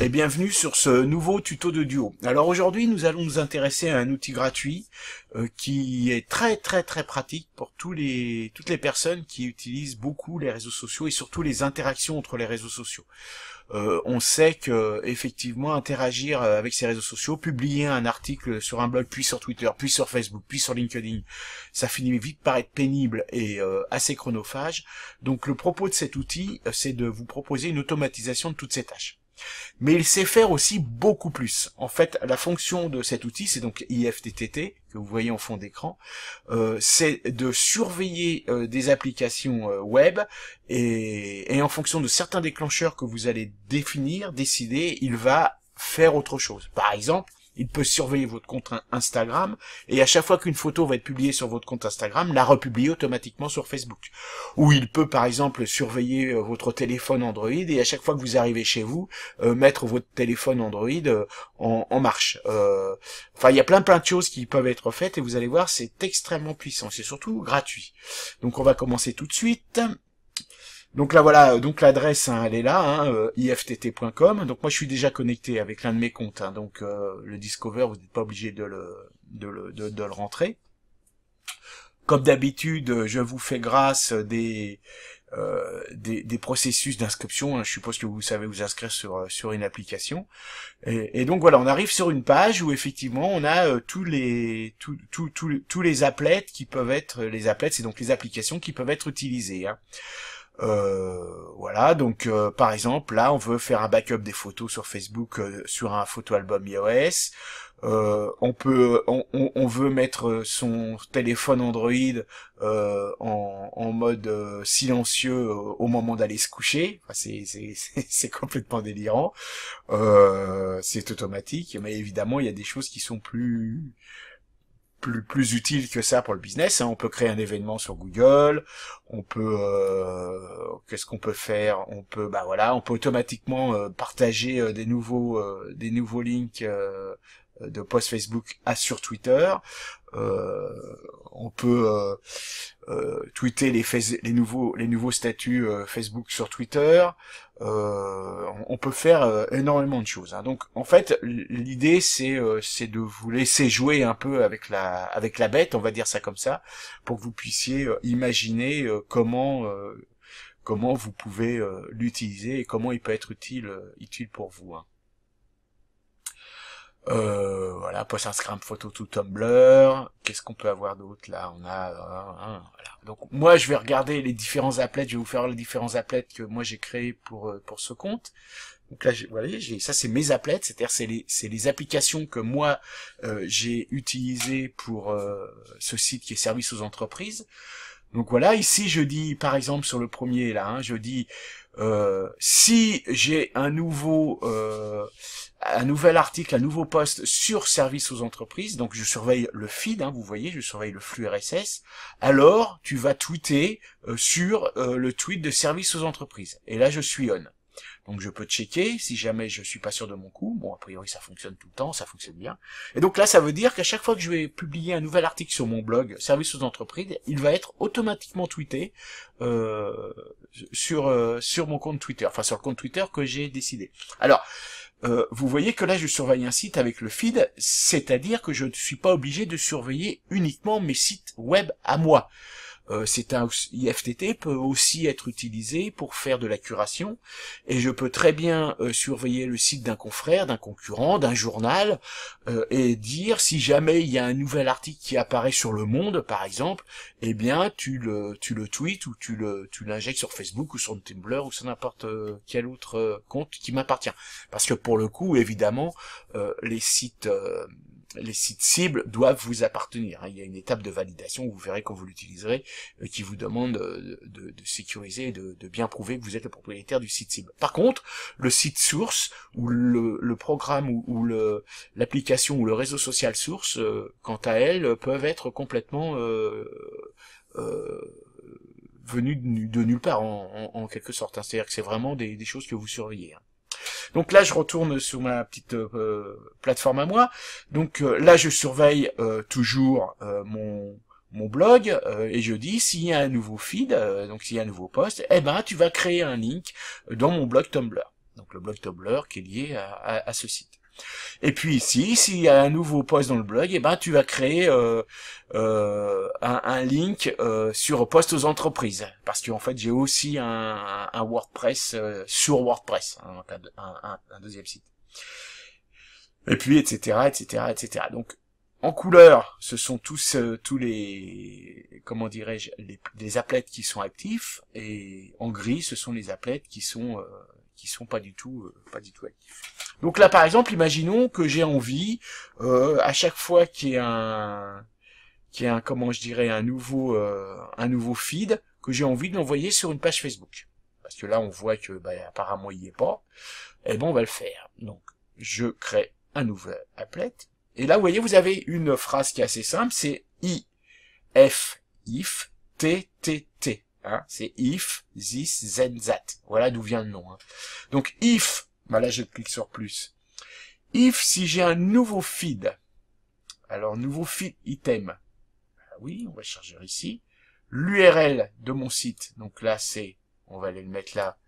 et bienvenue sur ce nouveau tuto de Duo. Alors aujourd'hui nous allons nous intéresser à un outil gratuit qui est très pratique pour toutes les personnes qui utilisent beaucoup les réseaux sociaux et surtout les interactions entre les réseaux sociaux. On sait que effectivement interagir avec ces réseaux sociaux, publier un article sur un blog, puis sur Twitter, puis sur Facebook, puis sur LinkedIn, ça finit vite par être pénible et assez chronophage. Donc le propos de cet outil, c'est de vous proposer une automatisation de toutes ces tâches. Mais il sait faire aussi beaucoup plus. En fait, la fonction de cet outil, c'est donc IFTTT, que vous voyez en fond d'écran, c'est de surveiller des applications web, et en fonction de certains déclencheurs que vous allez décider, il va faire autre chose. Par exemple, il peut surveiller votre compte Instagram, et à chaque fois qu'une photo va être publiée sur votre compte Instagram, la republier automatiquement sur Facebook. Ou il peut par exemple surveiller votre téléphone Android, et à chaque fois que vous arrivez chez vous, mettre votre téléphone Android en marche. Enfin, il y a plein de choses qui peuvent être faites, et vous allez voir, c'est extrêmement puissant, c'est surtout gratuit. Donc on va commencer tout de suite. Donc là voilà, donc l'adresse elle est là, iftt.com. Donc moi je suis déjà connecté avec l'un de mes comptes, donc le Discover, vous n'êtes pas obligé de le rentrer. Comme d'habitude, je vous fais grâce des processus d'inscription. Je suppose que vous savez vous inscrire sur une application. Et donc voilà, on arrive sur une page où effectivement on a tous les applets qui peuvent être c'est donc les applications qui peuvent être utilisées. Voilà, donc par exemple là on veut faire un backup des photos sur Facebook sur un photo album iOS. On veut mettre son téléphone Android en mode silencieux au moment d'aller se coucher. Enfin, c'est complètement délirant. C'est automatique, mais évidemment il y a des choses qui sont plus utile que ça pour le business. On peut créer un événement sur Google, on peut qu'est-ce qu'on peut faire, on peut on peut automatiquement partager des nouveaux links de posts Facebook sur Twitter. On peut tweeter les nouveaux statuts Facebook sur Twitter. On peut faire énormément de choses. Donc en fait l'idée c'est de vous laisser jouer un peu avec la bête, on va dire ça comme ça, pour que vous puissiez imaginer comment vous pouvez l'utiliser et comment il peut être utile pour vous. Voilà, post Instagram, photo tout Tumblr. Qu'est-ce qu'on peut avoir d'autre là? On a voilà. Donc moi je vais regarder les différents applets, je vais vous faire les différents applets que moi j'ai créés pour ce compte. Donc là, voilà, ça c'est mes applets, c'est-à-dire c'est les applications que moi j'ai utilisées pour ce site qui est service aux entreprises. Donc voilà, ici je dis par exemple sur le premier là, je dis si j'ai un nouvel article, un nouveau post sur service aux entreprises, donc je surveille le feed, vous voyez, je surveille le flux RSS, alors tu vas tweeter sur le tweet de service aux entreprises. Et là je suis on. Donc je peux checker si jamais je suis pas sûr de mon coup. Bon, a priori ça fonctionne tout le temps, ça fonctionne bien. Et donc là ça veut dire qu'à chaque fois que je vais publier un nouvel article sur mon blog service aux entreprises, il va être automatiquement tweeté sur mon compte Twitter, enfin sur le compte Twitter que j'ai décidé. Alors vous voyez que là je surveille un site avec le feed, c'est-à-dire que je ne suis pas obligé de surveiller uniquement mes sites web à moi. IFTTT peut aussi être utilisé pour faire de la curation, et je peux très bien surveiller le site d'un confrère, d'un concurrent, d'un journal, et dire si jamais il y a un nouvel article qui apparaît sur Le Monde par exemple, eh bien tu le tweets ou tu l'injectes sur Facebook ou sur Tumblr ou sur n'importe quel autre compte qui m'appartient. Parce que pour le coup évidemment les sites cibles doivent vous appartenir. Il y a une étape de validation, vous verrez quand vous l'utiliserez, qui vous demande de sécuriser et de bien prouver que vous êtes le propriétaire du site cible. Par contre, le site source, ou le programme, ou l'application, ou le réseau social source, quant à elles, peuvent être complètement venus de nulle part, en quelque sorte. C'est-à-dire que c'est vraiment des choses que vous surveillez. Donc là, je retourne sur ma petite plateforme à moi. Donc là, je surveille toujours mon blog et je dis s'il y a un nouveau feed, donc s'il y a un nouveau post, eh ben tu vas créer un link dans mon blog Tumblr. Donc le blog Tumblr qui est lié à ce site. Et puis ici, s'il y a un nouveau post dans le blog, eh ben tu vas créer un link sur post aux entreprises, parce qu'en fait j'ai aussi un WordPress sur WordPress, hein, donc un deuxième site. Et puis etc etc etc. Donc en couleur, ce sont tous les, comment dirais-je, les applets qui sont actifs, et en gris, ce sont les applets qui sont pas du tout actifs. Donc là, par exemple, imaginons que j'ai envie, à chaque fois qu'il y ait comment je dirais, un nouveau feed, que j'ai envie de l'envoyer sur une page Facebook. Parce que là, on voit que, apparemment, il y est pas. Eh ben, on va le faire. Donc, je crée un nouvel applet. Et là, vous voyez, vous avez une phrase qui est assez simple, c'est if, t, hein, c'est if, this, then, that. Voilà d'où vient le nom. Hein. Donc, if, là, je clique sur plus. If, si j'ai un nouveau feed, alors, nouveau feed item, oui, on va chercher ici, l'URL de mon site, donc là, on va aller le mettre là,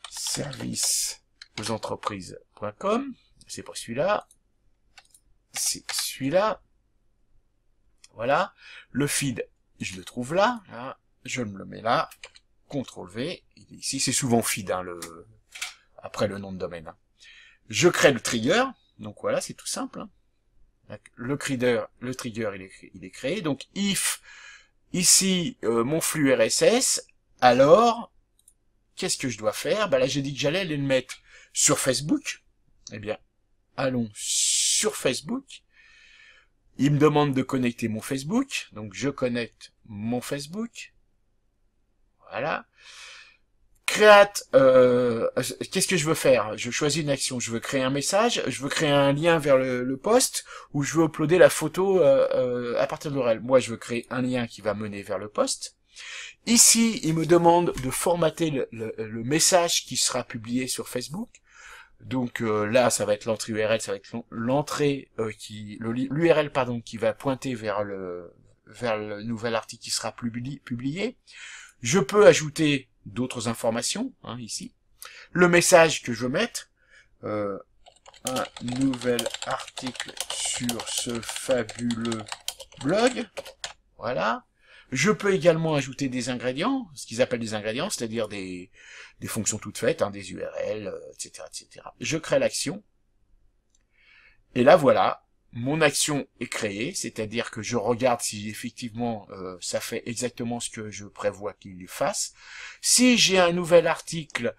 serviceauxentreprises.com, c'est pas celui-là, c'est celui-là, voilà, le feed, je le trouve là, je me le mets là, CTRL V, ici c'est souvent feed, hein, après le nom de domaine. Hein. Je crée le trigger, donc voilà, c'est tout simple. Hein. Le trigger, il est créé, donc if, ici, mon flux RSS, alors, qu'est-ce que je dois faire? Là j'ai dit que j'allais aller le mettre sur Facebook, eh bien, allons sur Facebook. Il me demande de connecter mon Facebook, donc je connecte mon Facebook. Voilà. Create, qu'est-ce que je veux faire? Je choisis une action, je veux créer un message, je veux créer un lien vers le post, ou je veux uploader la photo à partir de l'URL. Moi, je veux créer un lien qui va mener vers le post. Ici, il me demande de formater le message qui sera publié sur Facebook. Donc là, ça va être l'entrée URL, ça va être l'entrée l'URL qui va pointer vers le nouvel article qui sera publié. Je peux ajouter d'autres informations, hein, ici. Le message que je veux mettre, un nouvel article sur ce fabuleux blog, voilà. Je peux également ajouter des ingrédients, ce qu'ils appellent des ingrédients, c'est-à-dire des fonctions toutes faites, hein, des URL, etc., etc. Je crée l'action, et là voilà, mon action est créée, c'est-à-dire que je regarde si effectivement ça fait exactement ce que je prévois qu'il fasse. Si j'ai un nouvel article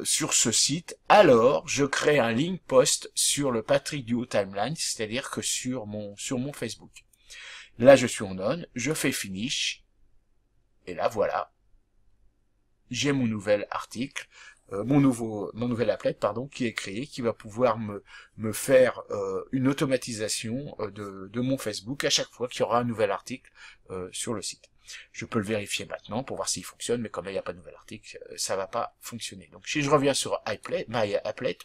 sur ce site, alors je crée un link post sur le Patrick Duo Timeline, c'est-à-dire que sur mon Facebook. Là, je suis en on, je fais finish, et là, voilà, j'ai mon nouvel article, mon nouvel applet, qui est créé, qui va pouvoir me faire une automatisation de mon Facebook à chaque fois qu'il y aura un nouvel article sur le site. Je peux le vérifier maintenant pour voir s'il fonctionne, mais comme là, il n'y a pas de nouvel article, ça va pas fonctionner. Donc, si je reviens sur My Applet,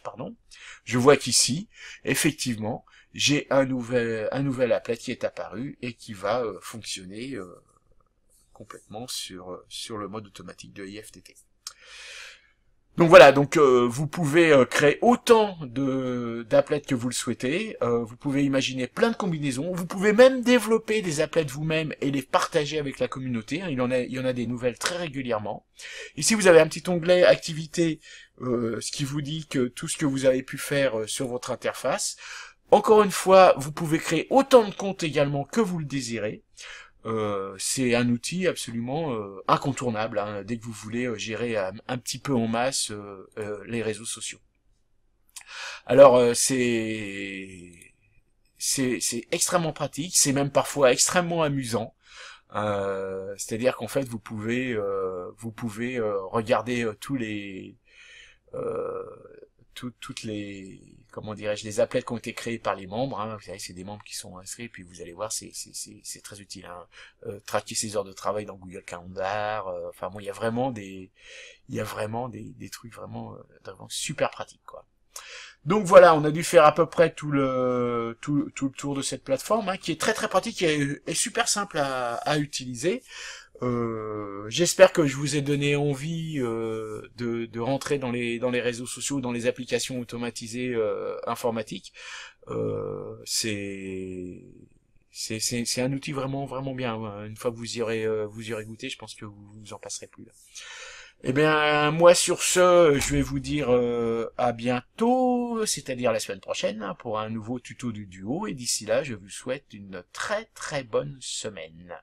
je vois qu'ici, effectivement, j'ai un nouvel applet qui est apparu et qui va fonctionner complètement sur le mode automatique de IFTTT. Donc voilà, vous pouvez créer autant d'applets que vous le souhaitez, vous pouvez imaginer plein de combinaisons, vous pouvez même développer des applets vous-même et les partager avec la communauté, hein, il y en a des nouvelles très régulièrement. Ici vous avez un petit onglet activité, ce qui vous dit que tout ce que vous avez pu faire sur votre interface. Encore une fois, vous pouvez créer autant de comptes également que vous le désirez. C'est un outil absolument incontournable, hein, dès que vous voulez gérer un petit peu en masse les réseaux sociaux. Alors c'est extrêmement pratique, c'est même parfois extrêmement amusant. C'est-à-dire qu'en fait vous pouvez regarder toutes les, comment dirais-je, les applets qui ont été créés par les membres, hein. Vous savez, c'est des membres qui sont inscrits, puis vous allez voir, c'est très utile, hein. Traquer ses heures de travail dans Google Calendar, enfin bon, il y a vraiment des trucs vraiment super pratiques, quoi. Donc voilà, on a dû faire à peu près tout le tour de cette plateforme, hein, qui est très très pratique et super simple à utiliser. J'espère que je vous ai donné envie de rentrer dans les réseaux sociaux, dans les applications automatisées informatiques. C'est un outil vraiment bien. Une fois que vous y aurez goûté, je pense que vous en passerez plus là. Eh bien, moi sur ce, je vais vous dire à bientôt, c'est-à-dire la semaine prochaine, hein, pour un nouveau tuto du duo. Et d'ici là, je vous souhaite une très très bonne semaine.